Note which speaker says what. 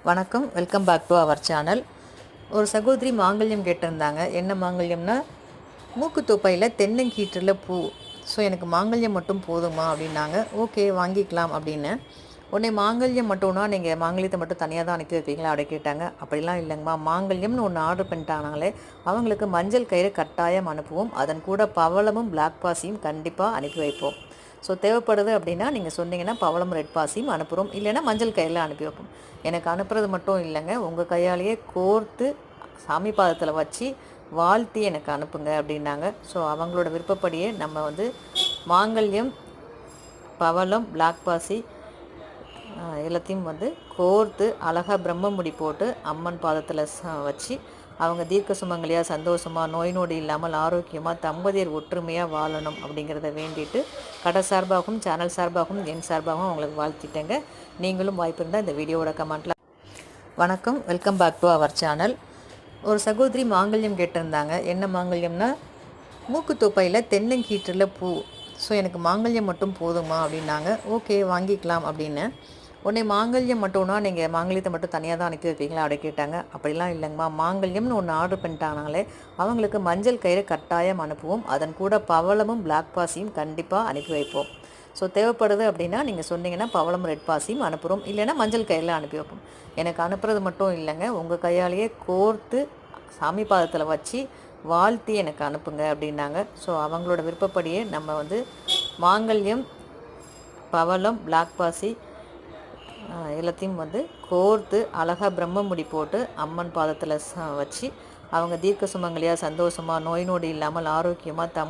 Speaker 1: வணக்கம், welcome back to our channel. ஒரு சகோதரி மாங்கல்யம் கேட்டிருந்தாங்க. என்ன மாங்கல்யம்னா, மூக்குத்தொப்பையில் தென்னங்கீற்றில் பூ. ஸோ எனக்கு மாங்கல்யம் மட்டும் போதுமா அப்படின்னாங்க. ஓகே, வாங்கிக்கலாம் அப்படின்னு. உடனே மாங்கல்யம் மட்டும்னா நீங்கள் மாங்கல்யத்தை மட்டும் தனியாக தான் அனுப்பி வைப்பீங்களா அப்படி கேட்டாங்க. அப்படிலாம் இல்லைங்கம்மா, மாங்கல்யம்னு ஒன்று ஆர்டர் பண்ணிட்டாங்களே அவங்களுக்கு மஞ்சள் கயிறு கட்டாயம் அனுப்புவோம். அதன் கூட பவளமும் பிளாக் பாசியும் கண்டிப்பாக அனுப்பி வைப்போம். ஸோ தேவைப்படுது அப்படின்னா நீங்கள் சொன்னீங்கன்னா பவளம் ரெட் பாசியும் அனுப்புகிறோம், இல்லைன்னா மஞ்சள் கயிறில் அனுப்பி வைப்போம். எனக்கு அனுப்புறது மட்டும் இல்லைங்க, உங்கள் கையாலேயே கோர்த்து சாமி பாதத்தில் வச்சு வாழ்த்தி எனக்கு அனுப்புங்க அப்படின்னாங்க. ஸோ அவங்களோட விருப்பப்படியே நம்ம மாங்கல்யம், பவளம், பிளாக் பாசி எல்லாத்தையும் கோர்த்து அழகாக பிரம்ம முடி போட்டு அம்மன் பாதத்தில் வச்சு அவங்க தீர்க்க சுமங்கலியாக சந்தோஷமாக நோய் நொடி இல்லாமல் ஆரோக்கியமாக தம்பதியர் ஒற்றுமையாக வாழணும் அப்படிங்கிறத வேண்டிட்டு கடை சார்பாகவும் சேனல் சார்பாகவும் என் சார்பாகவும் அவங்களுக்கு வாழ்த்திட்டேங்க. நீங்களும் வாய்ப்பு இருந்தால் இந்த வீடியோவோட கமெண்ட்டில். வணக்கம், welcome back to our channel. ஒரு சகோதரி மாங்கல்யம் கேட்டிருந்தாங்க. என்ன மாங்கல்யம்னா, மூக்குத்தொப்பையில் தென்னங்கீற்றில் பூ. ஸோ எனக்கு மாங்கல்யம் மட்டும் போதுமா அப்படின்னாங்க. ஓகே, வாங்கிக்கலாம் அப்படின்னு. உடனே மாங்கல்யம் மட்டும்னா நீங்கள் மாங்கல்யத்தை மட்டும் தனியாக தான் அனுப்பி வைப்பீங்களா அப்படி கேட்டாங்க. அப்படிலாம் இல்லைங்கம்மா, மாங்கல்யம்னு ஒன்று ஆர்டர் பண்ணிட்டாங்களே அவங்களுக்கு மஞ்சள் கயிறு கட்டாயம் அனுப்புவோம். அதன் கூட பவளமும் பிளாக் பாசியும் கண்டிப்பாக அனுப்பி வைப்போம். ஸோ தேவைப்படுது அப்படின்னா நீங்கள் சொன்னீங்கன்னா பவளம் ரெட் பாசியும் அனுப்புகிறோம், இல்லைன்னா மஞ்சள் கயிறில் அனுப்பி வைப்போம். எனக்கு அனுப்புறது மட்டும் இல்லைங்க, உங்கள் கையாலேயே கோர்த்து சாமி பாதத்தில் வச்சு வாழ்த்தி எனக்கு அனுப்புங்க அப்படின்னாங்க. ஸோ அவங்களோட விருப்பப்படியே நம்ம மாங்கல்யம், பவளம், பிளாக் பாசி எல்லாத்தையும் கோர்த்து அழகாக பிரம்ம முடி போட்டு அம்மன் பாதத்தில் வச்சு அவங்க தீர்க்க சுமங்கலியாக சந்தோஷமாக நோய் நொடி இல்லாமல் ஆரோக்கியமாக